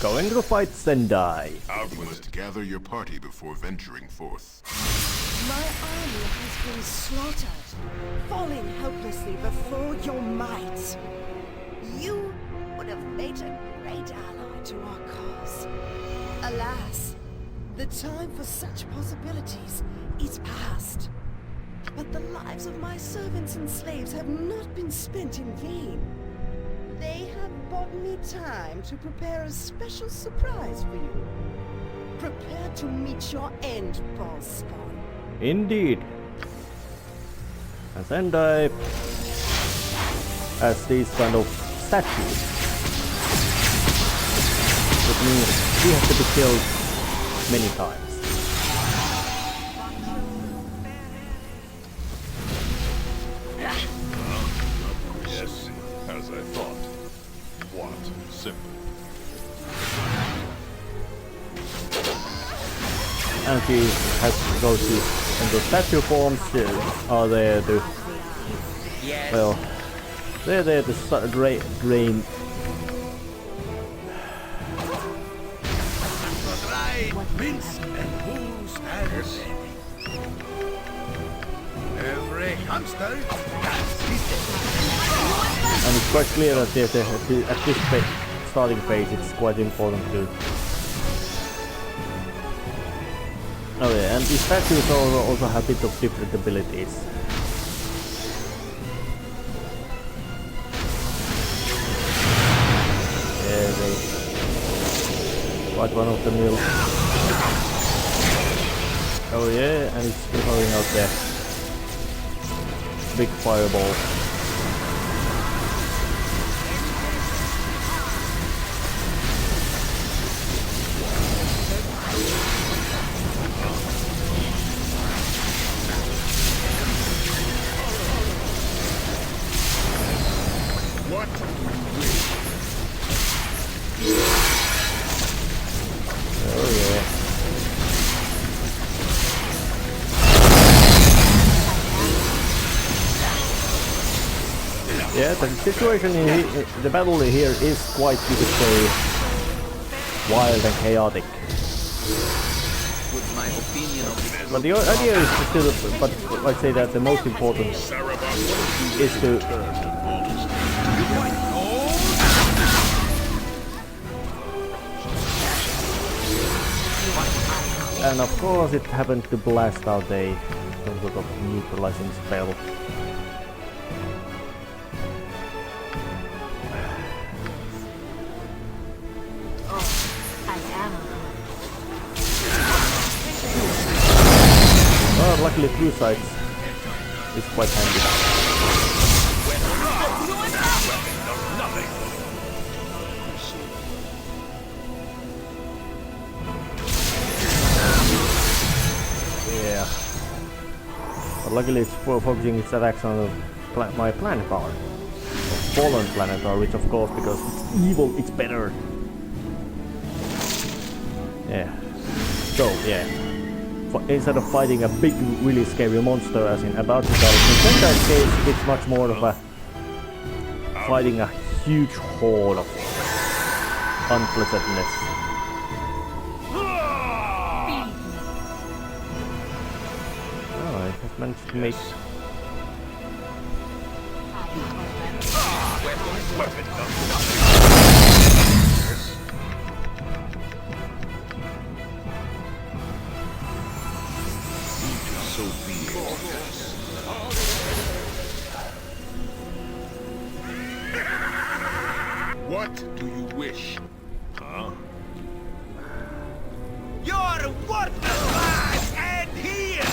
going to fight Sendai. You must gather your party before venturing forth. My army has been slaughtered, falling helplessly before your might. You would have made a great ally to our cause. Alas, the time for such possibilities is past. But the lives of my servants and slaves have not been spent in vain. They have bought me time to prepare a special surprise for you. Prepare to meet your end, Baldur. Indeed. And Sendai has these kind of statues. That means he has to be killed many times. Yes, as I thought. What? Simple. And he has those and the statue forms are there to well, they're there to drain. Mince and who stands every hamster has his day. And it's quite clear that at this starting phase it's quite important to. Oh yeah, and these statues also have a bit of different abilities. Yeah, they quite one of the mill. Oh yeah, and it's throwing out there big fireball. Yeah, the situation in the battle here is quite, you could say, wild and chaotic. But the idea is still, but I'd say that the most important is to and of course it happened to blast out some sort of neutralizing spell. Well, luckily two sides is quite handy. Yeah. But luckily it's focusing its attacks on my planet power. Fallen planet power, which of course because it's evil, it's better. Yeah. So, yeah. Instead of fighting a big, really scary monster as in Balthazar, in Sendai's case, it's much more of a fighting a huge horde of unpleasantness. Oh, I have managed to make. So be it. What do you wish? Huh? Your worthless lies end here!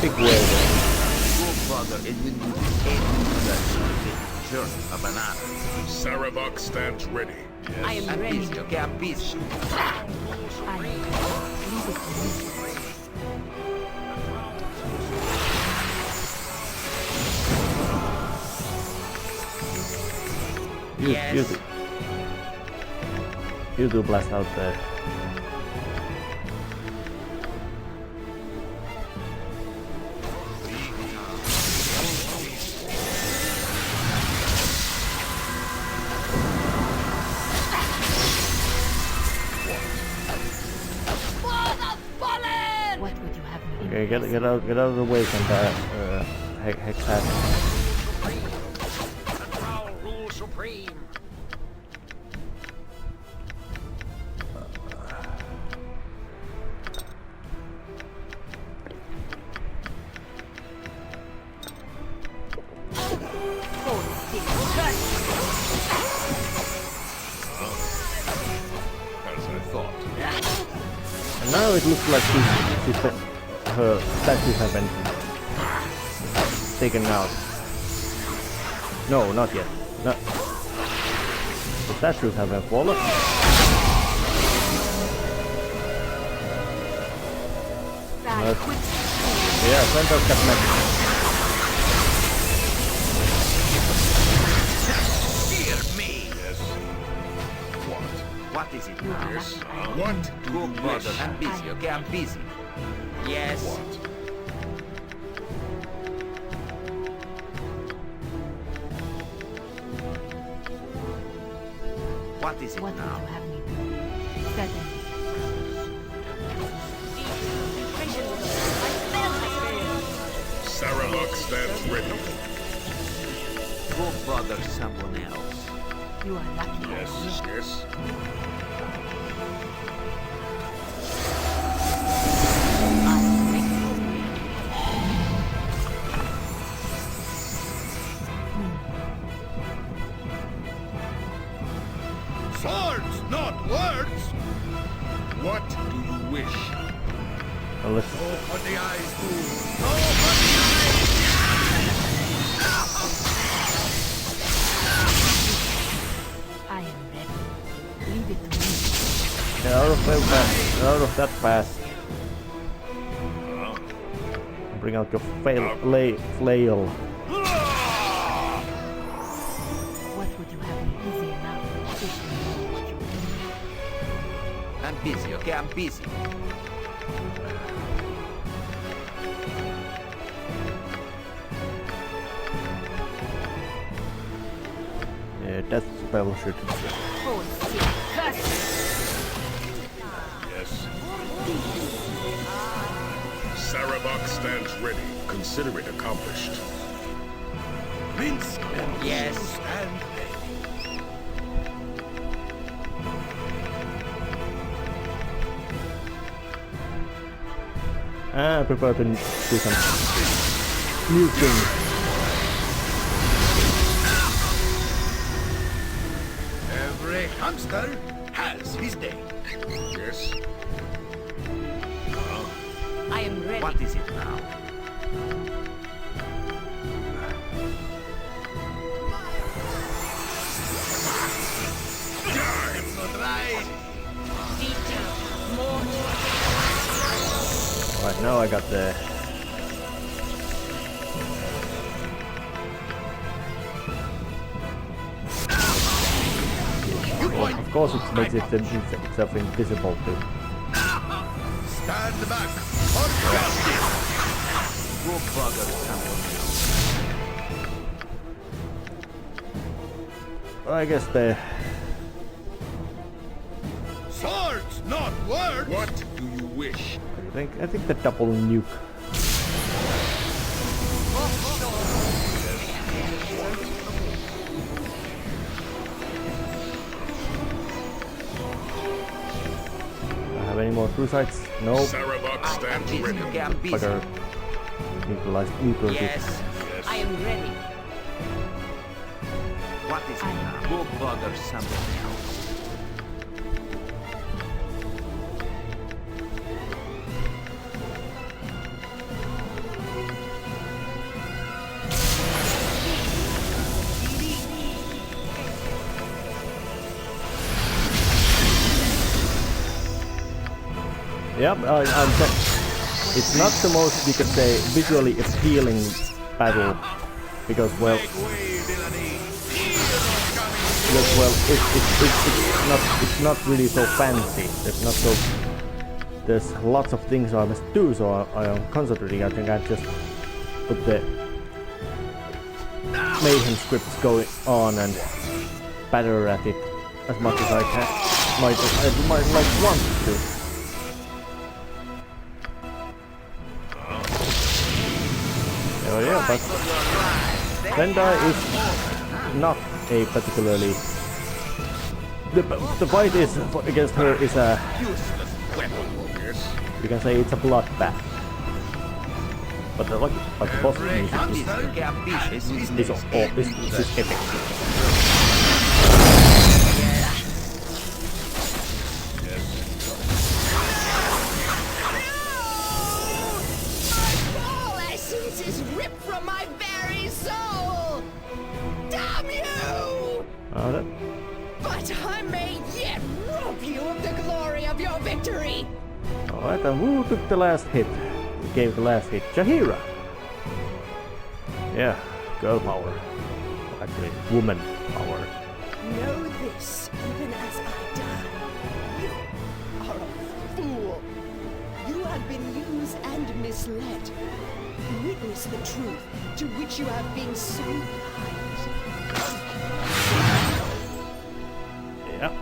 Big whale. Your father and when you end the journey of an army. Saravok stands ready. I am ready. You do blast out there. Okay, get out of the way, Sendai. Hex hat. Control rule supreme. As I thought. And now it looks like her statues have been taken out. No, not yet. No. The statues have been fallen. Yeah, Sendai's got magic. Hear me. Yes. What? What is it now? Yes. What do Go, you brother. wish? I'm busy, okay? I'm busy. Yes. What? What is it What now? would you have me do? Certainly. Saravok stands ready. Go bother someone else. You are lucky. Yes. Yes. Swords, not words! What do you wish? Well, let's Open the eyes, fool! Open the eyes! I am ready. Leave it to me. get out of that fast. Get out of that fast. Bring out your flail. What would you have me busy enough? If you know what you mean. I'm busy, okay? I'm busy. Yeah, death spell should. Hold still. Curse Yes. Saravok stands ready. Consider it accomplished. Minsk and Yes. stand ready. I prefer to do some new things. Every hamster has his day. Yes. I am ready. What is it now? Right now I got the. Of course it makes itself invisible too. Stand back or justice. Go bother someone else. I guess the. Swords, not words. What do you wish? I think the double nuke. I have any more crucites? Nope. Saravok I'm stands busy, ready. okay? I'm busy. Bugger. Neutralized. Yes. I am ready. What is it now? Go bother someone else. Yep, it's not the most, you could say, visually appealing battle, because well, it's not really so fancy. There's lots of things I must do, so I am concentrating. I think I just put the mayhem scripts going on and batter at it as much as I can. I might like want to. Yeah, but Sendai is not a particularly... The fight is against her is a... You can say it's a bloodbath. But the boss music is epic. Is ripped from my very soul! Damn you! But I may yet rob you of the glory of your victory! Alright, and who took the last hit? Gave the last hit? Jaheira! Yeah, girl power. Actually, woman power. Know this, even as I die. You are a fool. You have been used and misled. Witness the truth to which you have been so blind. Yeah.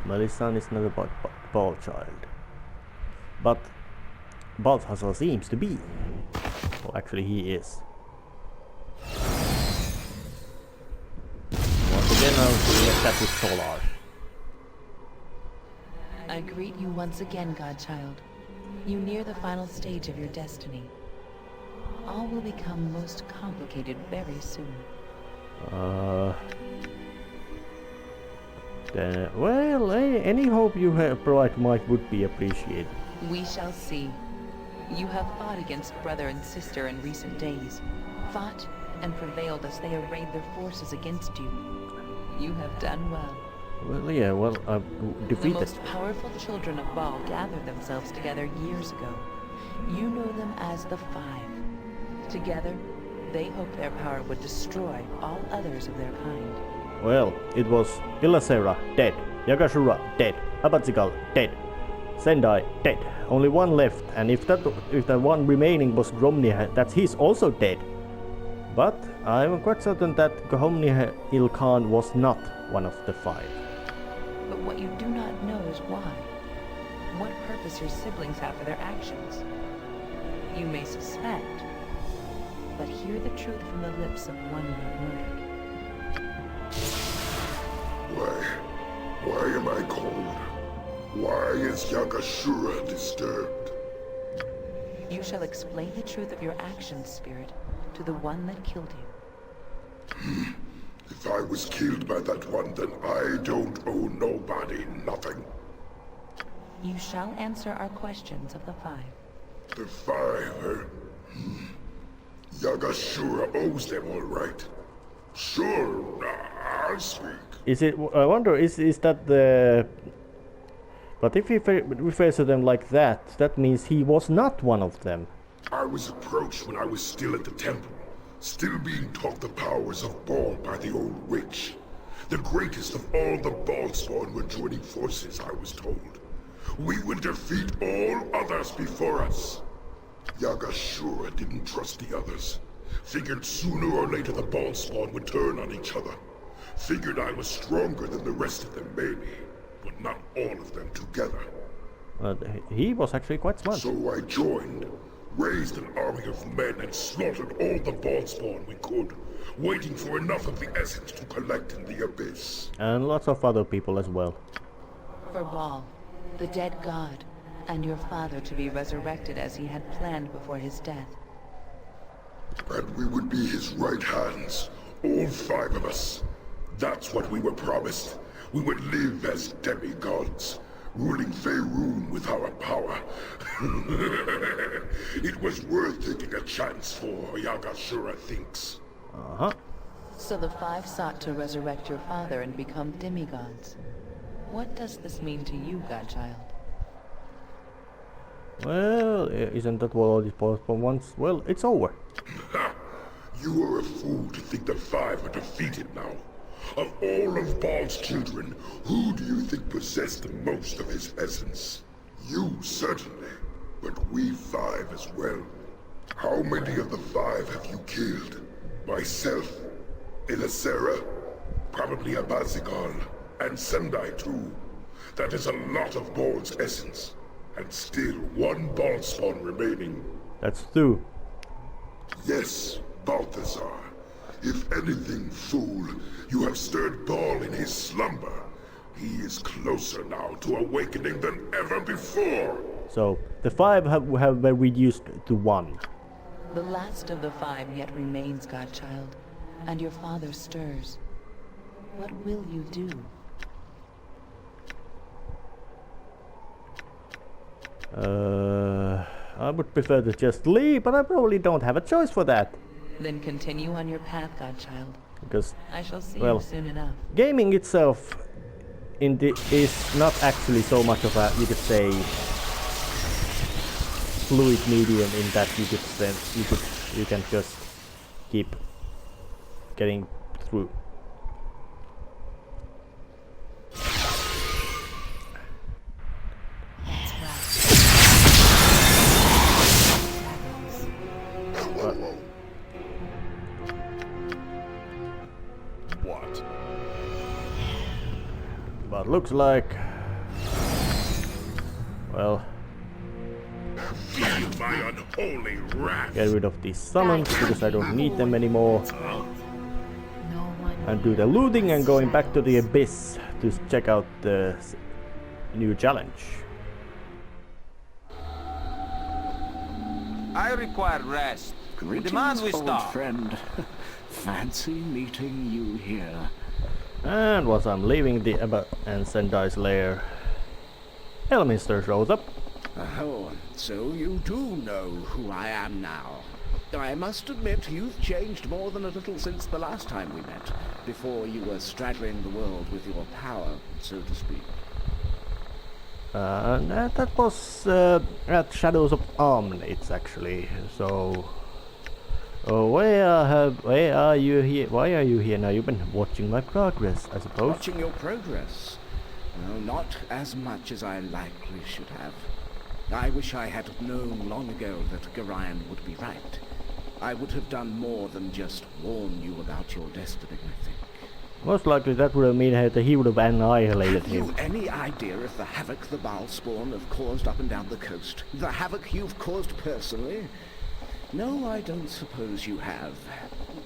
Melissan is not a ball child. But Balthazar seems to be. Well, actually he is. Once again, I'll select that with Solar. I greet you once again, Godchild. You near the final stage of your destiny. All will become most complicated very soon. Well, any hope you provide might would be appreciated. We shall see. You have fought against brother and sister in recent days. Fought and prevailed as they arrayed their forces against you. You have done well. Well, yeah, well, defeated. The most powerful children of Bhaal gathered themselves together years ago. You know them as the Five. Together, they hoped their power would destroy all others of their kind. Well, it was Ilasera dead, Yagashura dead, Abatsigal dead, Sendai dead. Only one left, and if that one remaining was Gromnir, that's he's also dead. But I'm quite certain that Gromnir Ilkhan was not one of the five. But what you do not know is why. What purpose your siblings have for their actions. You may suspect, but hear the truth from the lips of one you have murdered. Why am I cold? Why is Yagashura disturbed? You shall explain the truth of your actions, Spirit, to the one that killed you. If I was killed by that one, then I don't owe nobody nothing. You shall answer our questions of the Five. The Five, Yagashura owes them all right. Sure, I'll speak. Is it? I wonder. Is that the? But if he refers to them like that, that means he was not one of them. I was approached when I was still at the temple, still being taught the powers of Bhaal by the old witch. The greatest of all the Bhaalspawn were joining forces, I was told. We would defeat all others before us. Yagashura didn't trust the others. Figured sooner or later the Bhaalspawn would turn on each other. Figured I was stronger than the rest of them, maybe. But not all of them together. He was actually quite smart. So I joined, raised an army of men and slaughtered all the Bhaalspawn we could, waiting for enough of the essence to collect in the abyss. And lots of other people as well. For Bhaal, the dead god, and your father to be resurrected as he had planned before his death. And we would be his right hands, all five of us. That's what we were promised. We would live as demigods, ruling Faerun with our power. It was worth taking a chance for, Yagashura thinks. Uh-huh. So the Five sought to resurrect your father and become demigods. What does this mean to you, Godchild? Well, isn't that what all these Bhaalspawn wants? Well, it's over. You are a fool to think the five are defeated now. Of all of Bhaal's children, who do you think possessed the most of his essence? You, certainly, but we five as well. How many of the five have you killed? Myself, Ilisera, probably a Balthazar, and Sendai too. That is a lot of Bhaal's essence, and still one Bhaal spawn remaining. That's two. Yes, Balthazar. If anything, fool, you have stirred Bhaal in his slumber. He is closer now to awakening than ever before. So the five have been reduced to one. The last of the five yet remains, Godchild, and your father stirs. What will you do? I would prefer to just leave, but I probably don't have a choice for that. Then continue on your path, Godchild. Because, I shall see well, you soon enough. gaming itself is not actually so much of a, you could say, fluid medium in that you can just keep getting through. What? But looks like, well, Feel my unholy wrath. get rid of these summons because I don't need them anymore. And do the looting and going back to the abyss to check out the new challenge. I require rest. Demand we old stop. friend. Fancy meeting you here. And once I'm leaving the Abba and Sendai's lair, Elminster shows up. Oh, so you do know who I am now. I must admit you've changed more than a little since the last time we met, before you were straddling the world with your power, so to speak. That was at Shadows of Omnids actually. So, where are you here? Why are you here now? You've been watching my progress, I suppose. Watching your progress? No, not as much as I likely should have. I wish I had known long ago that Gorion would be right. I would have done more than just warn you about your destiny, I think. Most likely that would have meant that he would have annihilated Have him. you any idea of the havoc the Bhaal spawn have caused up and down the coast? The havoc you've caused personally? No, I don't suppose you have.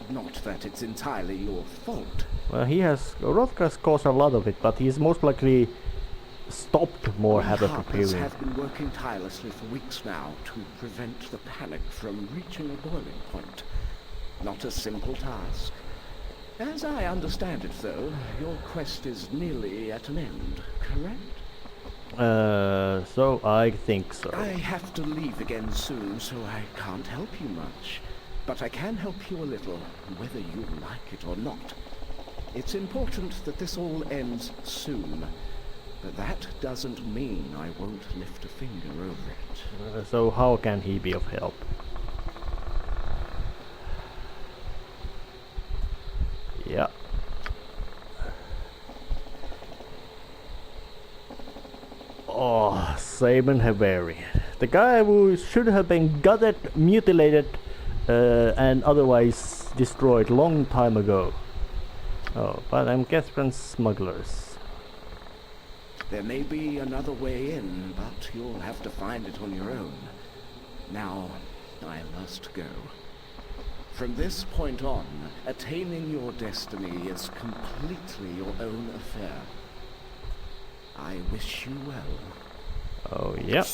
Not that it's entirely your fault. Well, Rothgar's caused a lot of it, but he's most likely stopped more havoc Harpers appearing. have been working tirelessly for weeks now to prevent the panic from reaching a boiling point. Not a simple task. As I understand it, though, your quest is nearly at an end, correct? So I think so. I have to leave again soon, so I can't help you much. But I can help you a little, whether you like it or not. It's important that this all ends soon. But that doesn't mean I won't lift a finger over it. So how can he be of help? Yeah. Oh, Saban Haveri. The guy who should have been gutted, mutilated, and otherwise destroyed long time ago. Oh, but I'm Catherine smugglers. There may be another way in, but you'll have to find it on your own. Now, I must go. From this point on, attaining your destiny is completely your own affair. I wish you well. Oh, yep.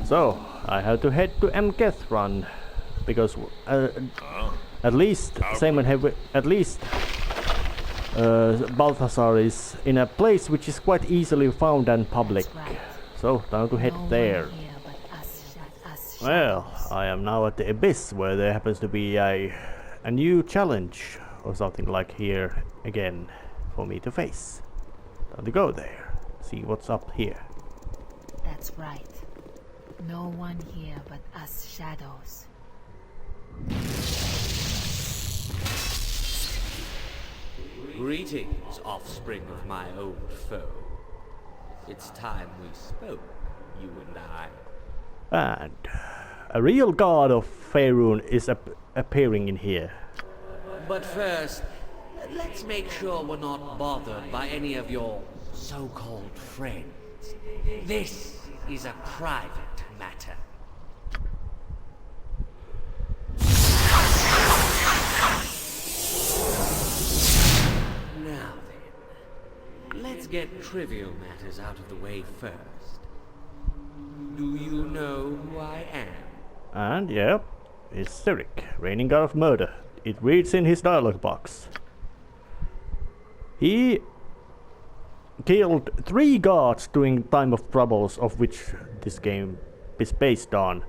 So, I have to head to Mkethran, because at least Balthazar is in a place which is quite easily found and public. So, time to head there. Well, I am now at the Abyss, where there happens to be a new challenge or something like here again for me to face. Time to go there, see what's up here. That's right. No one here but us shadows. Greetings, offspring of my old foe. It's time we spoke, you and I. And a real god of Faerun is appearing in here. But first, let's make sure we're not bothered by any of your so-called friends. This is a private matter. Now then, let's get trivial matters out of the way first. Do you know who I am? And yeah, it's Sirik, reigning god of murder. It reads in his dialogue box. He killed 3 gods during Time of Troubles, of which this game is based on.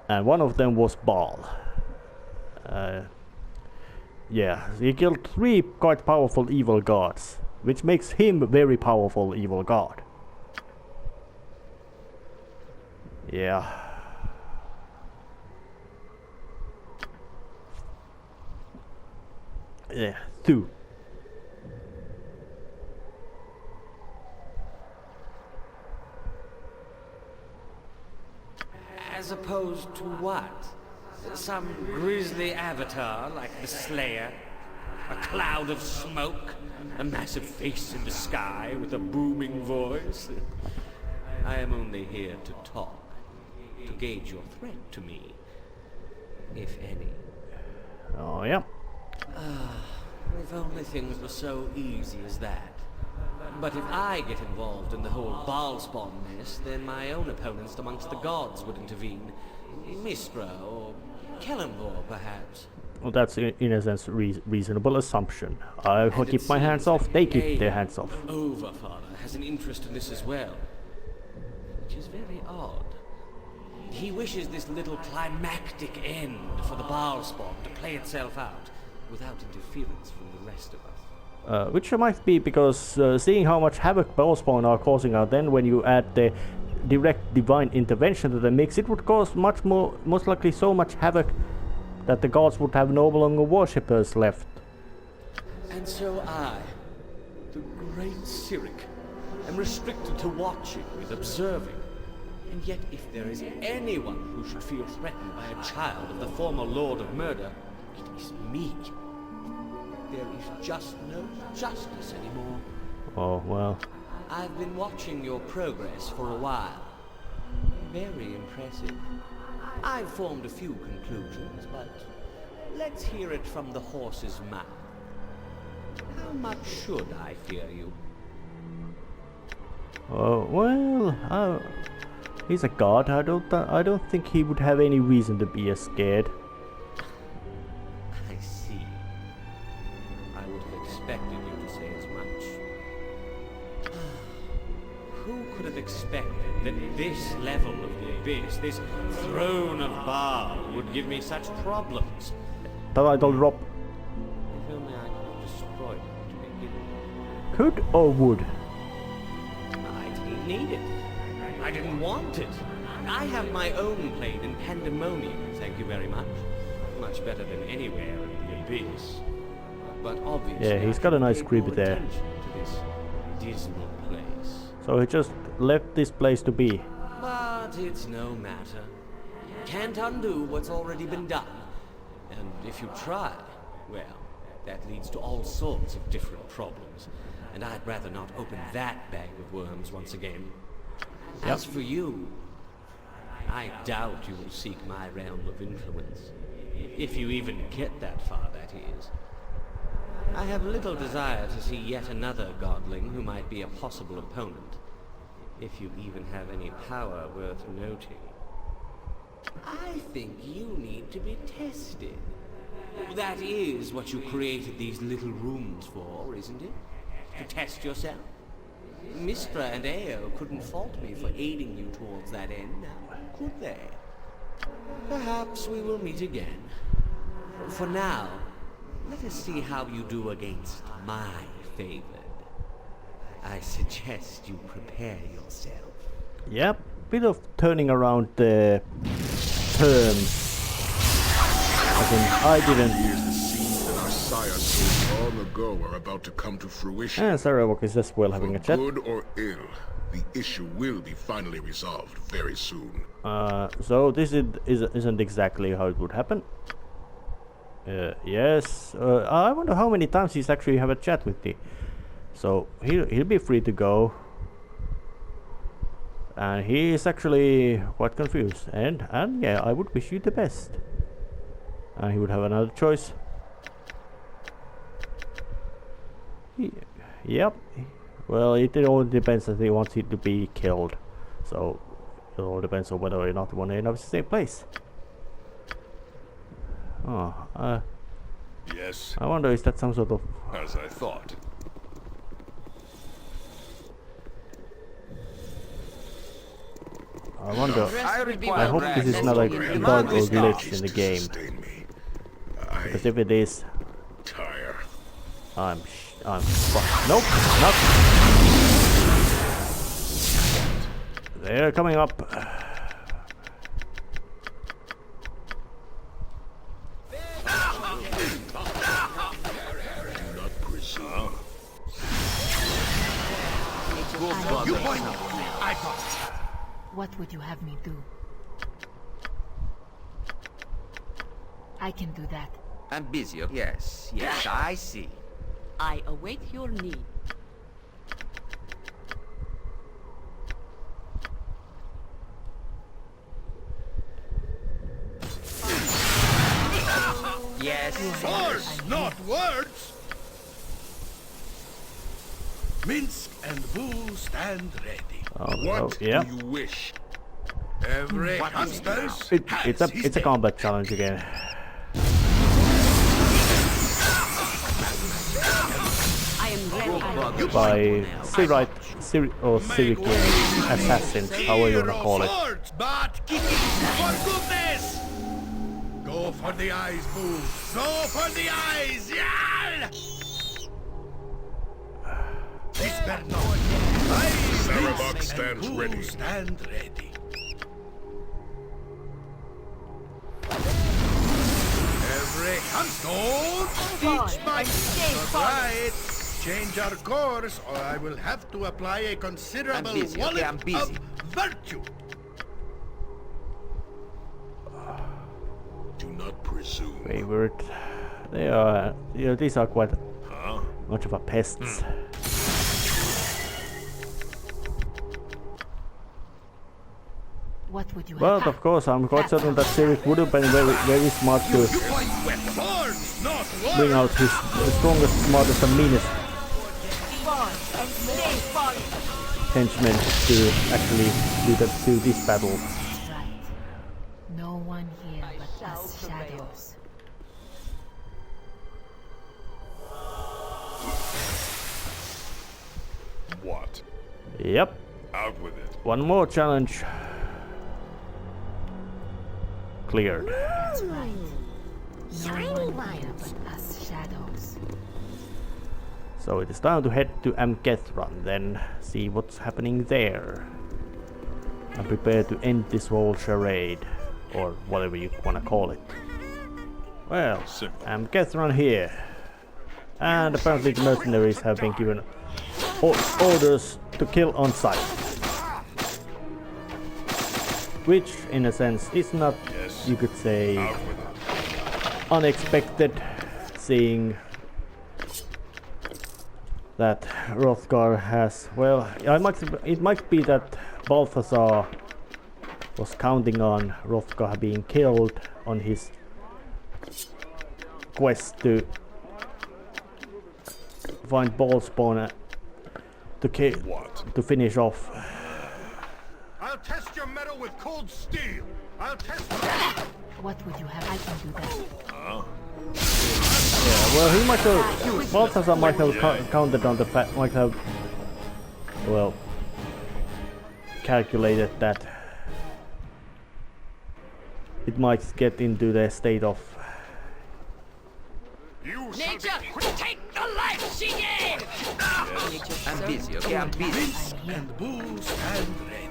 And one of them was Bhaal. Yeah, he killed 3 quite powerful evil gods, which makes him a very powerful evil god. Yeah. Yeah, 2. As opposed to what? Some grisly avatar like the Slayer? A cloud of smoke? A massive face in the sky with a booming voice? I am only here to talk, to gauge your threat to me, if any. Oh yeah. If only things were so easy as that. But if I get involved in the whole Bhaalspawn mess, then my own opponents amongst the gods would intervene. Mistra or Kellenvor, perhaps. Well, that's in a sense reasonable assumption. I keep my hands off, they keep their hands off. Overfather has an interest in this as well, which is very odd. He wishes this little climactic end for the Bhaalspawn to play itself out without interference from the rest of us. Which might be because seeing how much havoc Bhaalspawn are causing out, then when you add the direct divine intervention to the mix, it would cause most likely so much havoc that the gods would have no longer worshippers left. And so I, the great Sirik, am restricted to watching and observing. And yet if there is anyone who should feel threatened by a child of the former Lord of Murder, it is me. There is just no justice anymore. Oh, well. I've been watching your progress for a while. Very impressive. I've formed a few conclusions, but let's hear it from the horse's mouth. How much should I fear you? Oh, well, he's a god. I don't think he would have any reason to be scared. I see. I would have expected you to say as much. Who could have expected that this level of the abyss, this throne of Bhaal, would give me such problems? Title drop. If only I could have destroyed it to begin with. Could or would? I didn't need it. I didn't want it. I have my own plane in Pandemonium, thank you very much. Much better than anywhere in the abyss. But obviously, Yeah, he's got a nice crib there. To this dismal place. So he just left this place to be. But it's no matter. Can't undo what's already been done. And if you try, well, that leads to all sorts of different problems. And I'd rather not open that bag of worms once again. As for you, I doubt you will seek my realm of influence. If you even get that far, that is. I have little desire to see yet another godling who might be a possible opponent. If you even have any power worth noting. I think you need to be tested. That is what you created these little rooms for, isn't it? To test yourself? Mistra and Ao couldn't fault me for aiding you towards that end, now, could they? Perhaps we will meet again. For now, let us see how you do against my favored. I suggest you prepare yourself. Yep, bit of turning around the terms As in, I didn't. Here's the seeds that our sires sowed long ago are about to come to fruition. And Sarawak is as well having a chat. Good or ill, the issue will be finally resolved very soon. So this isn't exactly how it would happen. Yes. I wonder how many times he's actually have a chat with me. So he'll be free to go. And he is actually quite confused. And yeah, I would wish you the best. And he would have another choice. Yep. Well, it all depends if he wants it to be killed. So it all depends on whether or not you want to end up in the same place. Oh, Yes, I wonder, is that some sort of... as I thought. I wonder... I I require hope this is rest. not a Demand bug or is glitch in the To game. sustain me. Because if it is, Tire. I'm fucked. Nope, not. They're coming up. Do not presume. What would you have me do? I can do that. I'm busy. Yes, I see. I await your need. Yes. Force, not words! Minsk and Boo stand ready. What yeah. do you wish? Every What is it now? Hunters It's a combat challenge again. I am ready. By civic assassins, however you wanna call it. Swords, but for goodness! Go for the eyes, Boo! Go for the eyes! Yeah! Whisper not. Saravak Minsk stands and Boo ready. stand ready. Every hunt, don't teach my not right. Change our course, or I will have to apply a considerable I'm busy, okay, wallet I'm busy. of virtue. Do not presume. Favorite. They are, these are quite much of a pests. What would you Well, have? of course, I'm quite certain that Civic would have been very smart to You fight with swords, not words. bring out his strongest, smartest, and meanest henchmen to actually do this battle. Right. No one here but us shadows. What? Yep. Out with it. One more challenge. Cleared. That's right. No one here but us shadows. So it is time to head to Amkethran, then see what's happening there. And prepare to end this whole charade, or whatever you wanna call it. Well, Amkethran here. And apparently the mercenaries have been given orders to kill on sight. Which, in a sense, is not, you could say, Out with it. unexpected, seeing that Hrothgar has, well, it might be that Balthazar was counting on Hrothgar being killed on his quest to find Ballspawn to finish off. I'll test your metal with cold steel. I'll test. What would you have? I can do that. Yeah, well, he might have, Balthazar might have counted on the fact, might have, well, calculated that it might get into the state of Nature, take the life she gave! I'm busy, okay? I'm busy. Minsk and Boo stand ready.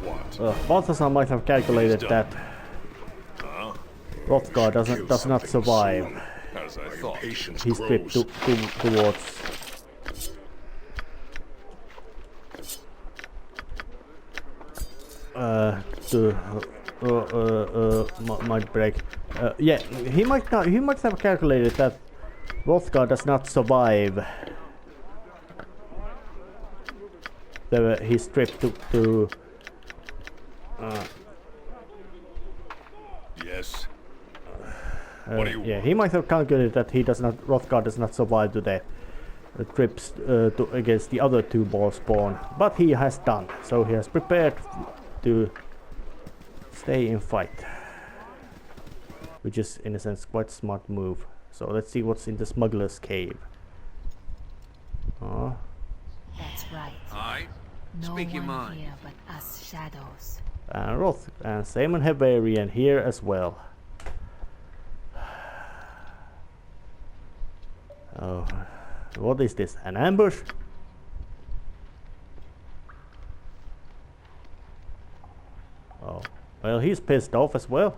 What? Balthazar might have calculated that Hrothgar does not survive. As I thought. Patience He's stripped towards might break. Yeah, he might have calculated that Hrothgar does not survive. He's stripped to Yes. What do you yeah, he might have calculated that Hrothgar does not survive to the trips against the other two Bhaalspawn, but he has done. So he has prepared to stay in fight, which is in a sense quite smart move. So let's see what's in the smuggler's cave. Oh. That's right. Aye. No Speak your one mind. here but us shadows. And and Simon Havarian here as well. Oh, what is this? An ambush? Oh, well, he's pissed off as well.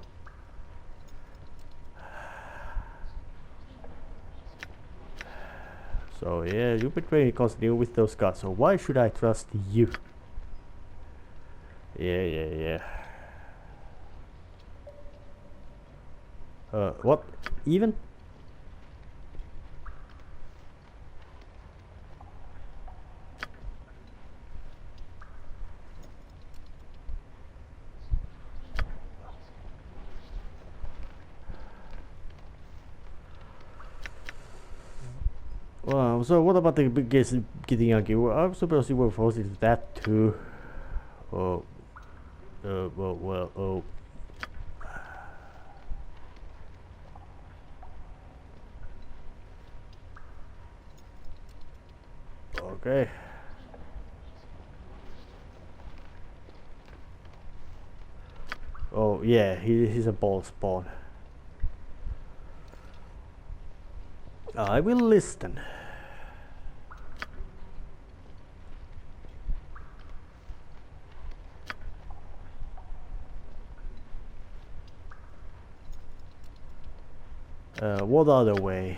So yeah, you betray me constantly with those guys. So why should I trust you? Yeah. What? Even? Well, so what about the biggest getting angry? Well, I suppose you were forced into that too. Oh. Oh. Okay. Oh yeah, he's a Bhaalspawn. I will listen. What other way?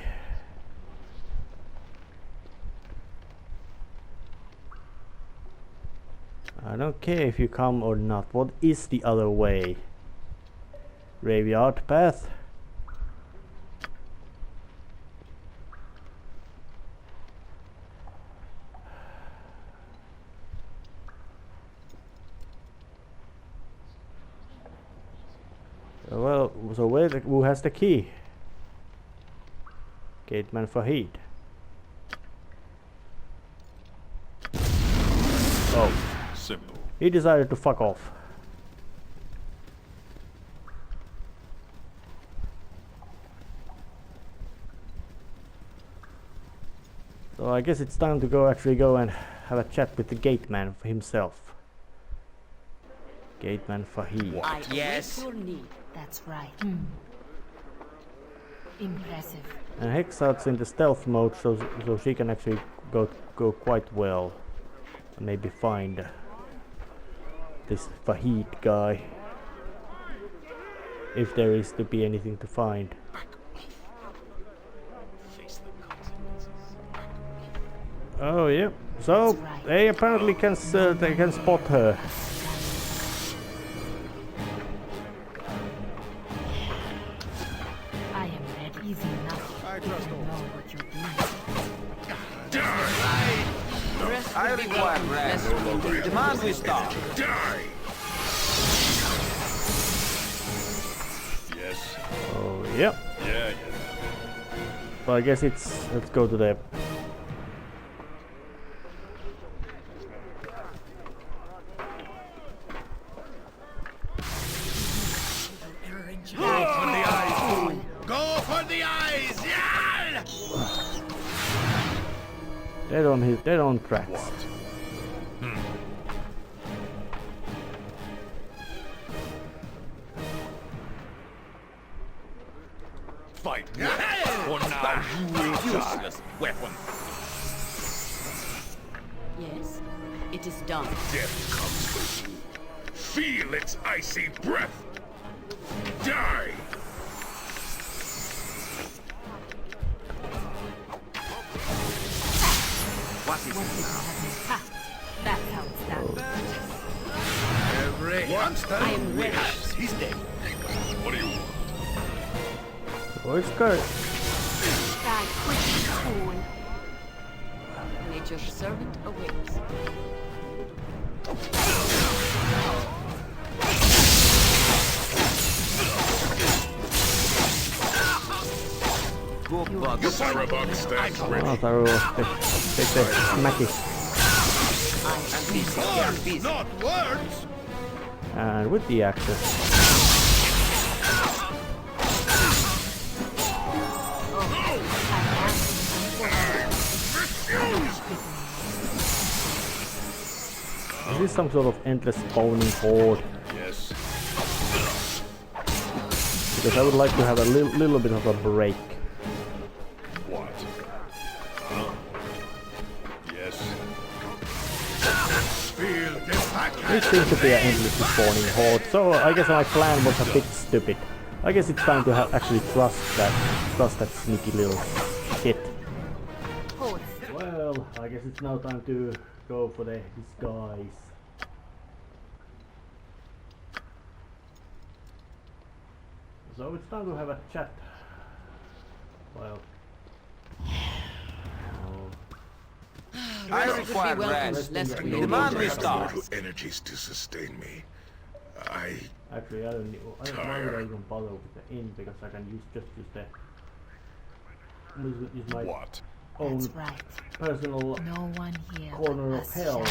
I don't care if you come or not. What is the other way? Graveyard path? Well, so who has the key? Gateman Fahid. Oh. Simple. He decided to fuck off. So I guess it's time to actually go and have a chat with the gateman himself. Gateman Fahid. Yes. That's right. Impressive. And Hexart's in the stealth mode, so she can actually go quite well. And maybe find this Fahid guy, if there is to be anything to find. Oh yeah. So they apparently can spot her. I am ready. Easy enough. I trust you know what you're doing. I require rest. Demand we stop. Die! Yes. Oh yeah. Yeah. So I guess let's go to the Go for the eyes! Yeah! They're on tracks. Fight! For now, you will useless weapon. Yes, it is done. Death comes for you. Feel its icy breath. Die! What did you have? Ha! That's how it's done. Every hamster. I am ready. He's dead. What do you want? Oh, it's good. Die quickly, fool. Nature's servant awaits. Sarabog stands ready. Taru sitten smäki. Not words. And with the axes. Is this some sort of endless spawning horde? Yes. Because I would like to have a little bit of a break. What? Huh? Yes. Feel the fact. It seems to be an endlessly spawning horde, so I guess my plan was a bit stupid. I guess it's time to actually trust that sneaky little shit. Well, I guess it's now time to go for the disguise. So it's time to have a chat. Well. I require rest. No Demand longer me have stars. mortal energies to sustain me. Actually, I don't even bother with the inn because I can just use my What? own That's right. personal No one here corner but of us hell.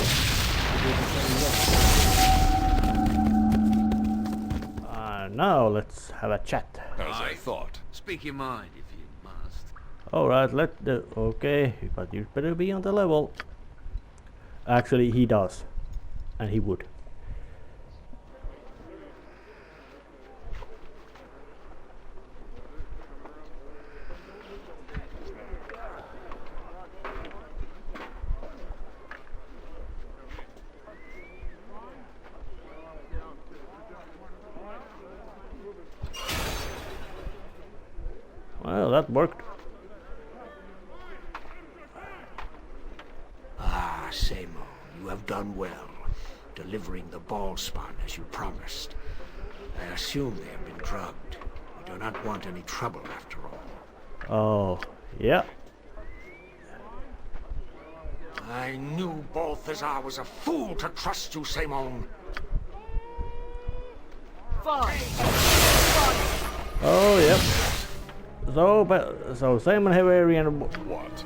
Now let's have a chat. As I thought. Speak your mind if you must. Alright, okay, but you better be on the level. Actually, he does. And he would. Well, that worked. Ah, Semo, you have done well, delivering the ball spawn as you promised. I assume they have been drugged. We do not want any trouble after all. Oh, yeah. I knew Balthazar was a fool to trust you, Simon. Oh, yep. So Simon Havarian What?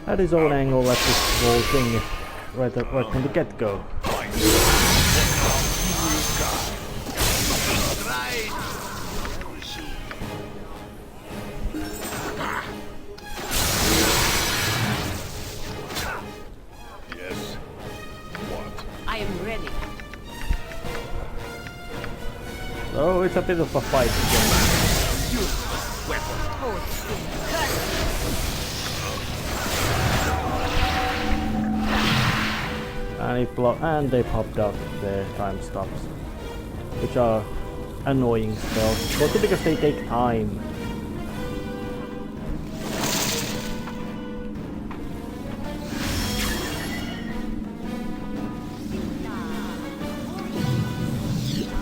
had his own angle at this whole thing right from the get-go. Yes. What? I am ready. So it's a bit of a fight again. And they popped out their time stops, which are annoying spells, mostly because they take time.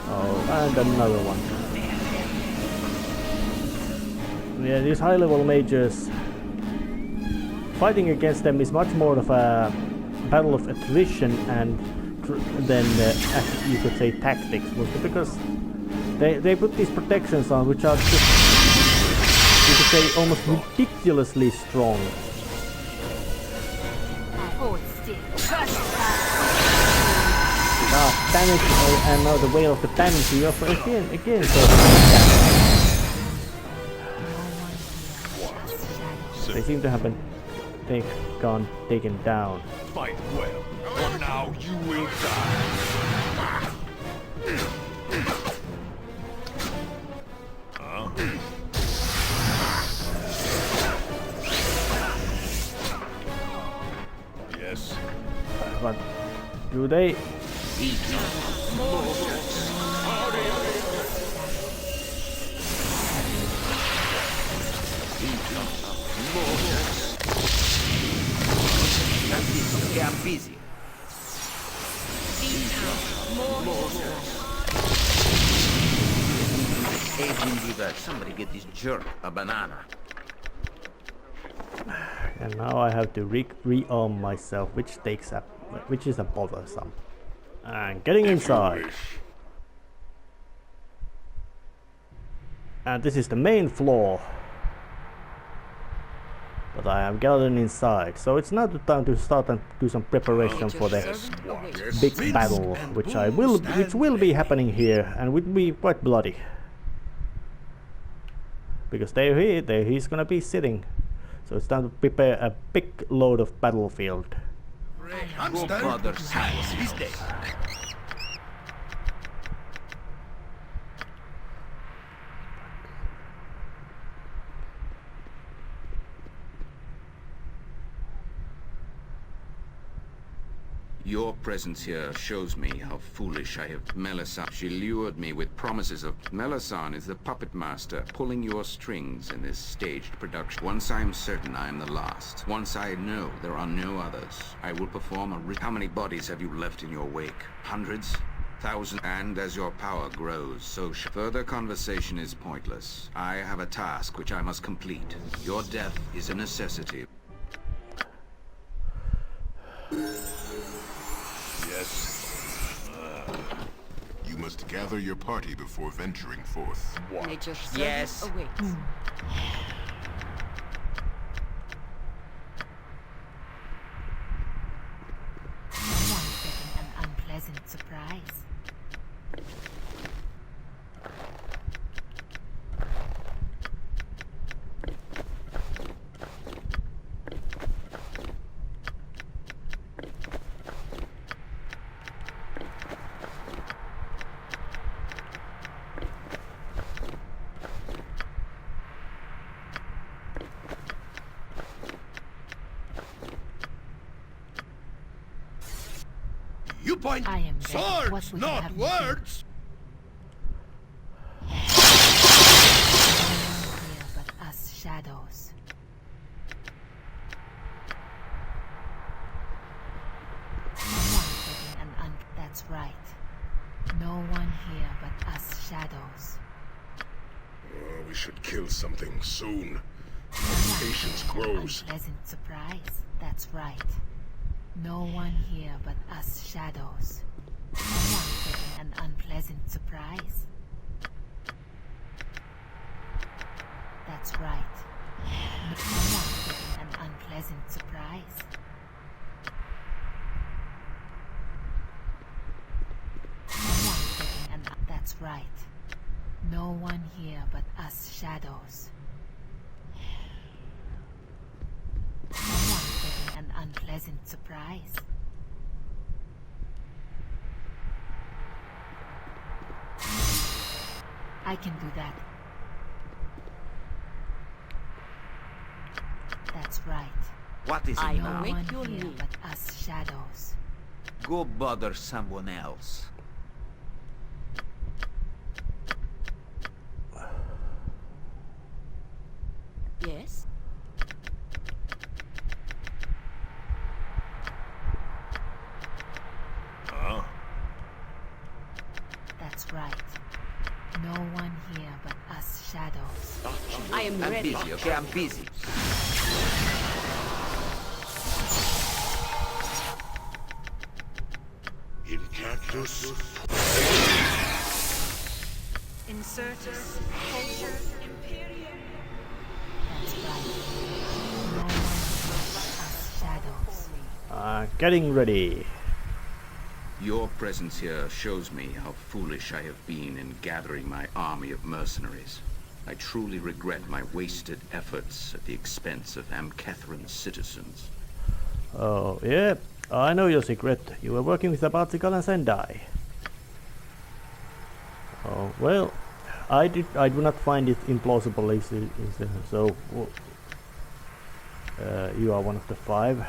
Oh, and another one. Yeah, these high-level mages, fighting against them is much more of a battle of attrition and then you could say tactics, mostly because they put these protections on which are just, you could say, almost ridiculously strong. Damage and now the way of the damage you offer again so they seem to have been taken down. Fight well, or now you will die. Huh? Yes. But do they? busy. Okay, I'm busy. Hey, Windiver, somebody get this jerk a banana. And now I have to rearm myself, which is a bothersome. And getting inside. And this is the main floor. But I am gathering inside, so it's now the time to start and do some preparation for the big battle, which will be happening here, and will be quite bloody. Because there he's gonna be sitting. So it's time to prepare a big load of battlefield. Go bother science, he's dead. Your presence here shows me how foolish I have. Melisande, she lured me with promises of... Melisande is the puppet master, pulling your strings in this staged production. Once I am certain I am the last, once I know there are no others, I will perform a... How many bodies have you left in your wake? Hundreds? Thousands? And as your power grows, so further conversation is pointless. I have a task which I must complete. Your death is a necessity. You must gather your party before venturing forth. Nature's Yes. service awaits. Someone's getting an unpleasant surprise. You point I am ready. What swords, would you not have me do? words! No one here but us shadows. Someone's getting an That's right. No one here but us shadows. We should kill something soon. Patience grows. Unpleasant surprise. That's right. No one here but us shadows. Someone's getting an unpleasant surprise. That's right. No one's getting an unpleasant surprise. No one's getting an... That's right. No one here but us shadows. Someone's getting an unpleasant surprise. I can do that. That's right. What is it I now? await No your one here need. but us shadows. Go bother someone else. Yes? That's right. No one here but us shadows. I am I'm ready. busy, okay? I'm busy. In cactus. Insurtus, culture, imperium. That's right. No one here but us shadows. Getting ready. Your presence here shows me how foolish I have been in gathering my army of mercenaries. I truly regret my wasted efforts at the expense of Amcathran's citizens. Oh, yeah. I know your secret. You were working with the Baldur and Sendai. Oh, well, I do not find it implausible, so you are one of the 5.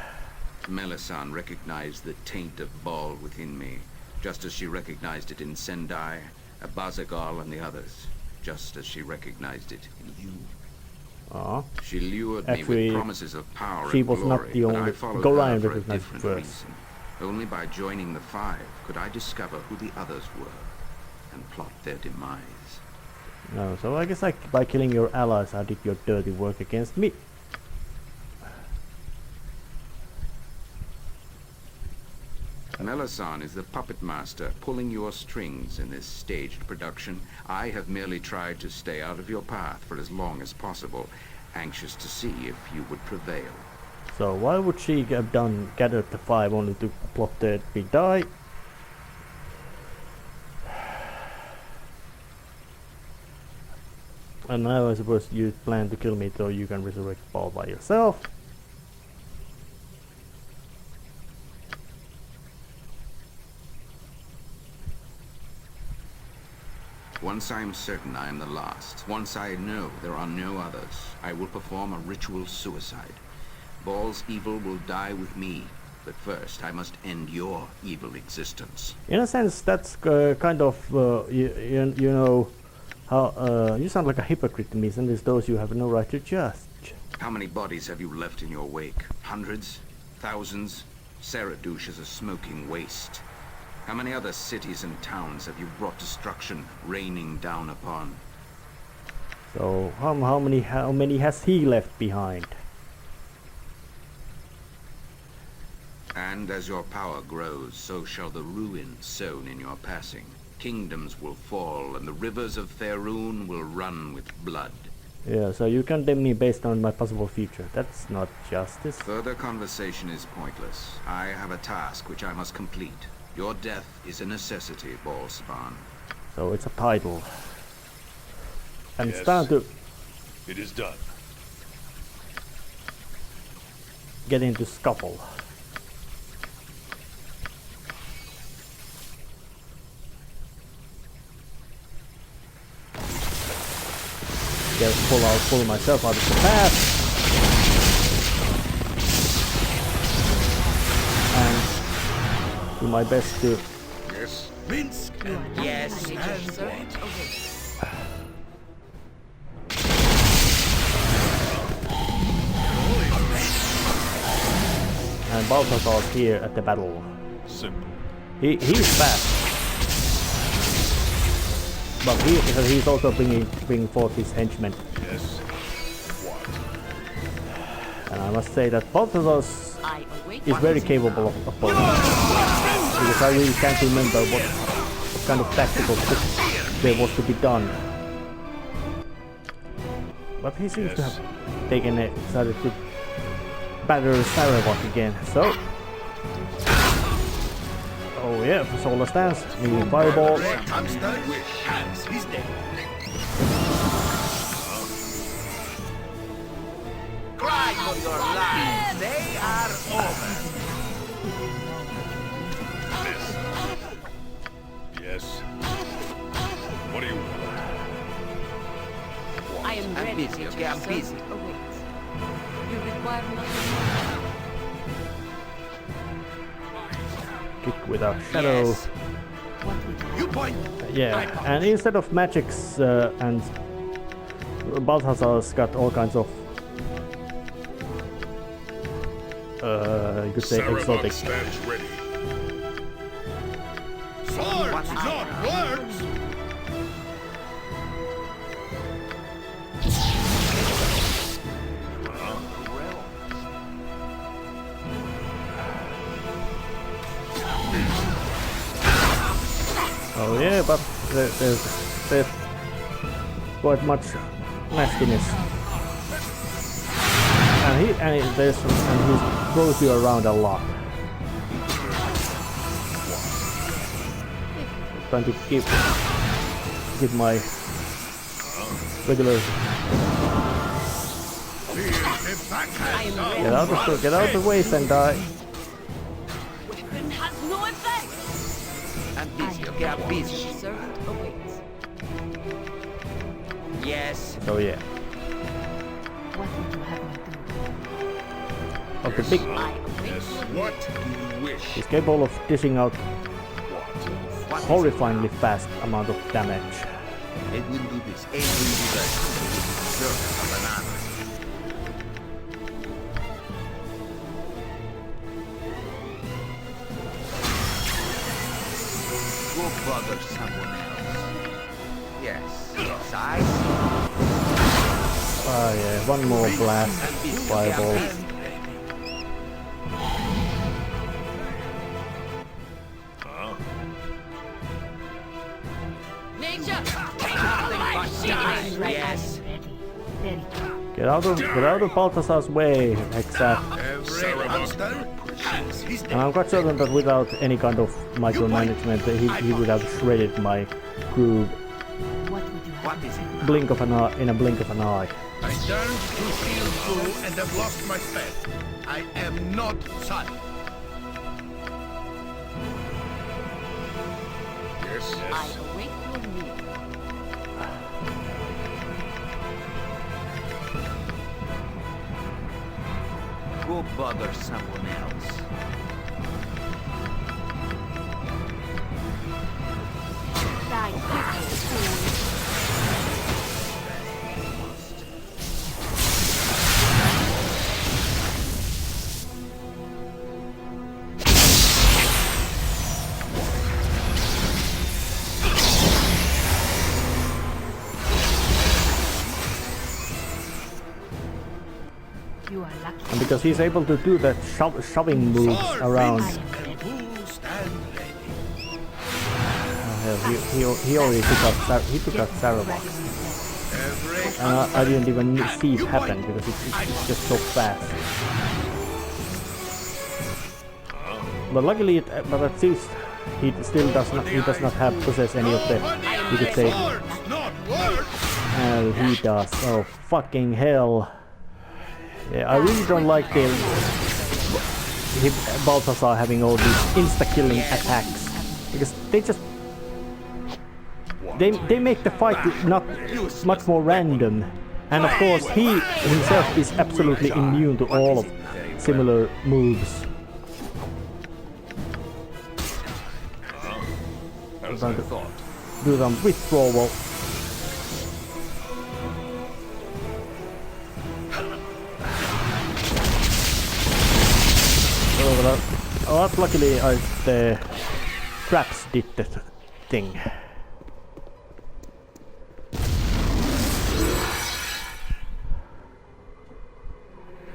Melisande recognized the taint of Bhaal within me, just as she recognized it in Sendai, Balthazar, and the others, just as she recognized it in you. She lured me Actually, with promises of power she and was not glory, the but only- I followed Gorion her for a recognized different first. reason. Only by joining the Five could I discover who the others were and plot their demise. No, so I guess by killing your allies, I did your dirty work against me. Melissan is the puppet master pulling your strings in this staged production. I have merely tried to stay out of your path for as long as possible, anxious to see if you would prevail. So why would she have gathered the Five only to plot that we die? And now I suppose you plan to kill me so you can resurrect Bhaal by yourself. Once I am certain I am the last, once I know there are no others, I will perform a ritual suicide. Bhaal's evil will die with me, but first I must end your evil existence. In a sense, that's kind of you know how you sound like a hypocrite to me, and there's those you have no right to judge. How many bodies have you left in your wake? Hundreds? Thousands? Saradouche is a smoking waste. How many other cities and towns have you brought destruction raining down upon? So how many has he left behind? And as your power grows, so shall the ruin sown in your passing. Kingdoms will fall, and the rivers of Faerun will run with blood. Yeah, so you condemn me based on my possible future. That's not justice. Further conversation is pointless. I have a task which I must complete. Your death is a necessity, Bhaalspawn. So it's a title. And Yes. it's time to It is done. get into scuffle. Pull myself out of the path. And do my best to Yes, Minsk, and Yes, and and Balthazar's here at the battle. Simple. He's fast. But he's also bringing forth his henchmen. Yes. What? And I must say that Balthazar is very capable of opponent. Because I really can't remember what kind of tactical tricks there was to be done. But he seems to have decided to batter Saravak again. So, oh yeah, for Solar Stance, meaning Fireball. Hamster has his day. Cry for your lives. They are over. Yes. What do you want? I am I'm ready. busy, okay? I'm busy. Awaits. You require nothing Kick without shadow. Yes. You point. Yeah, and instead of magics and Balthazar's got all kinds of you could say Saravak exotic. stands ready. Swords, not words. Oh yeah, but there's quite much nastiness. And he throws you around a lot. Trying to keep my regular get out of the way, Sendai. Weapon has no effect. I'm busy, okay? I'm busy. servant awaits. Yes. So yeah. What would you have me do? Of the big, What do you wish? he's capable of dishing out horrifyingly fast amount of damage. It will do this. It will do that. Sure, a banana. bother someone else. Yes, I Ah yeah, one more blast. Fireball. Nature, take all the life she gives. Yes. Get out of Balthazar's way, exact. Every monster has his And I'm quite certain that without any kind of micromanagement, he would have shredded my crew What is it? blink of an eye, in a blink of an eye. I turned to shield through and have lost my spell. I am not Sun. Yes. I await your need. Go bother someone else. Thy wicked fool. You are lucky. And because he's able to do that shoving moves around. And who stand ready? He already took out Sarah. Every I didn't even see it happen because it's just so fast. But luckily, but at least he still does not have possess any of the, you could say. words, not words. And he does. Oh fucking hell! Yeah, I really don't like Balthazar having all these insta-killing attacks because they just they make the fight not much more random, and of course he himself is absolutely immune to all of similar moves. As I thought. Do some withdrawal. Oh, luckily the traps did the thing.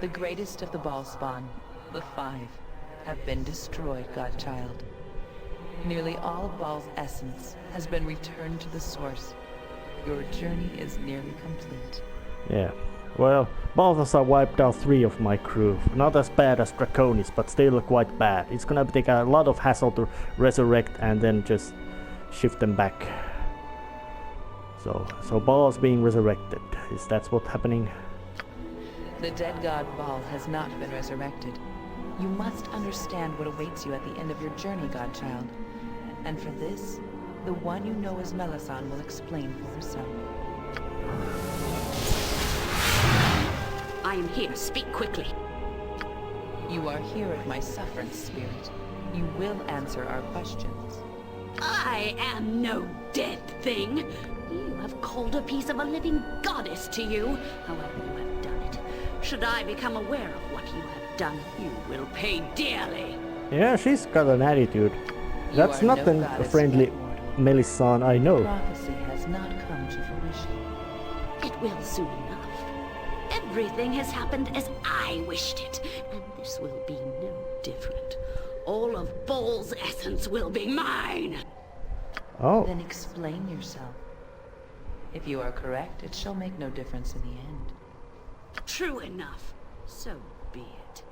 The greatest of the Bhaal spawn, the Five, have been destroyed, Godchild. Nearly all of Bhaal's essence has been returned to the source. Your journey is nearly complete. Yeah. Well, Balthazar wiped out 3 of my crew. Not as bad as Draconis, but still quite bad. It's gonna take a lot of hassle to resurrect and then just shift them back. So Bhaal's being resurrected. Is that what's happening? The dead god Bhaal has not been resurrected. You must understand what awaits you at the end of your journey, Godchild. And for this, the one you know as Melisande will explain for herself. I am here. Speak quickly. You are here at my sufferance, spirit. You will answer our questions. I am no dead thing. You have called a piece of a living goddess to you. However you have done it. Should I become aware of what you have done, you will pay dearly. Yeah, she's got an attitude. That's You are not no a goddess friendly yet, mortal. Melisande I know. Prophecy has not come to fruition. It will soon enough. Everything has happened as I wished it, and this will be no different. All of Bhaal's essence will be mine. Oh, Then explain yourself. If you are correct, it shall make no difference in the end. True enough. So be it.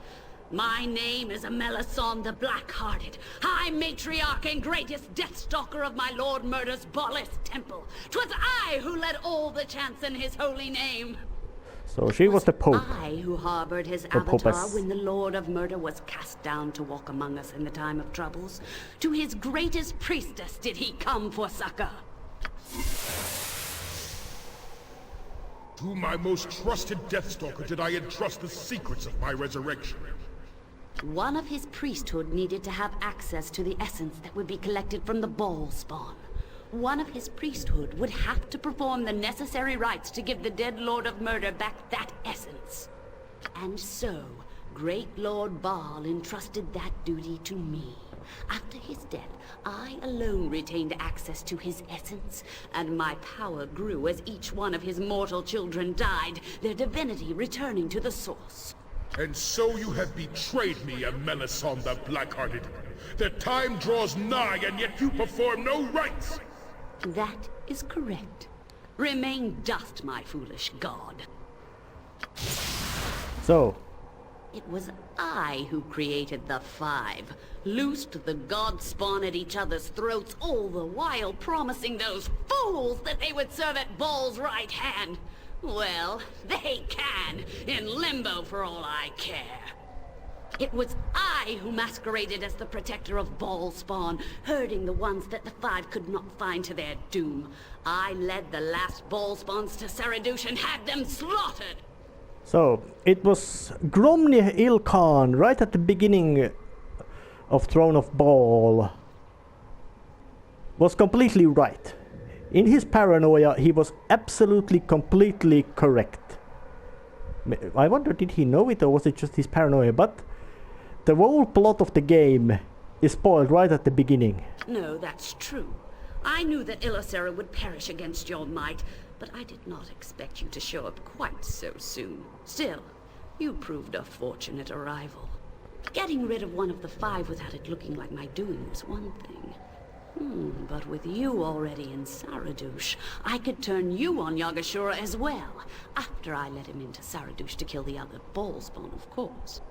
My name is Melisande the Black-Hearted, High Matriarch and greatest Deathstalker of my Lord Murder's Bhalis temple. 'Twas I who led all the chants in his holy name. so she was the Pope. I who harbored his The avatar Popus. when the Lord of Murder was cast down to walk among us in the time of troubles. To his greatest priestess did he come for succor. To my most trusted Deathstalker did I entrust the secrets of my resurrection. One of his priesthood needed to have access to the essence that would be collected from the Bhaal spawn. One of his priesthood would have to perform the necessary rites to give the dead Lord of Murder back that essence. And so, great Lord Bhaal entrusted that duty to me. After his death, I alone retained access to his essence, and my power grew as each one of his mortal children died, their divinity returning to the source. And so you have betrayed me, Melisande the Black-Hearted. The time draws nigh, and yet you perform no rites! That is correct. Remain dust, my foolish god. So, it was I who created the Five, loosed the god spawn at each other's throats, all the while promising those fools that they would serve at Bhaal's right hand. Well, they can, in limbo for all I care. It was I who masqueraded as the protector of Bhaal spawn, herding the ones that the Five could not find to their doom. I led the last Bhaal spawns to Saradush and had them slaughtered. So, it was Gromny Ilkhan right at the beginning of Throne of Bhaal was completely right. In his paranoia, he was absolutely, completely correct. I wonder, did he know it or was it just his paranoia? But the whole plot of the game is spoiled right at the beginning. No, that's true. I knew that Illacera would perish against your might, but I did not expect you to show up quite so soon. Still, you proved a fortunate arrival. Getting rid of one of the Five without it looking like my doing was one thing. But with you already in Saradush, I could turn you on Yagashura as well, after I let him into Saradush to kill the other Bhaal spawn, of course.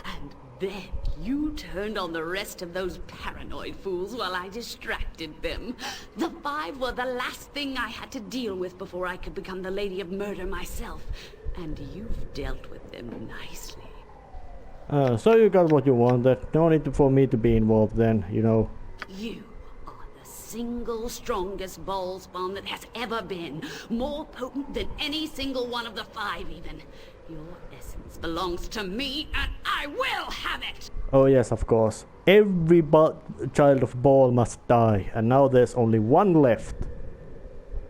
And then you turned on the rest of those paranoid fools while I distracted them. The Five were the last thing I had to deal with before I could become the Lady of Murder myself. And you've dealt with them nicely. So you got what you wanted. No need for me to be involved then, you know. You are the single strongest Bhaal spawn that has ever been. More potent than any single one of the Five even. Your essence belongs to me, and I will have it! Oh yes, of course. Every child of Bhaal must die, and now there's only one left.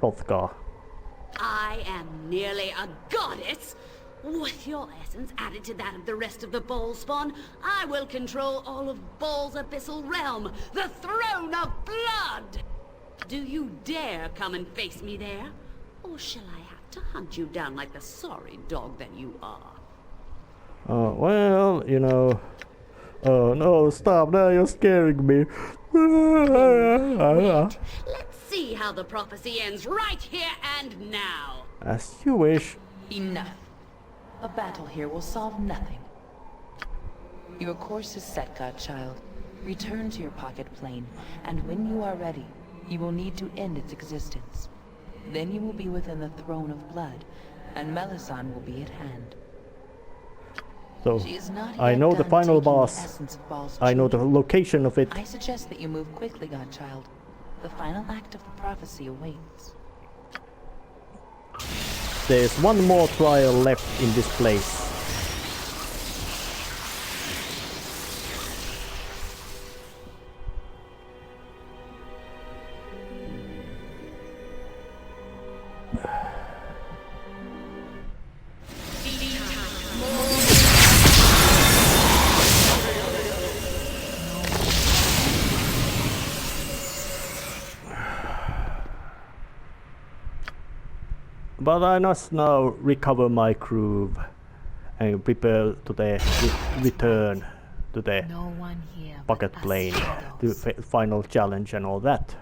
Hrothgar. I am nearly a goddess! With your essence added to that of the rest of the Bhaal spawn, I will control all of Bhaal's abyssal realm, the Throne of Blood! Do you dare come and face me there? Or shall I have to hunt you down like the sorry dog that you are? Well, you know... Oh no, stop, now you're scaring me. Wait, let's see how the prophecy ends right here and now. As you wish. Enough. A battle here will solve nothing. Your course is set, godchild. Return to your pocket plane, and when you are ready, you will need to end its existence. Then you will be within the Throne of Blood, and Melisande will be at hand. So, I know the final boss. I know the location of it. I suggest that you move quickly, godchild. The final act of the prophecy awaits. There's one more trial left in this place. But I must now recover my groove and prepare to the return to the pocket plane, to final challenge and all that.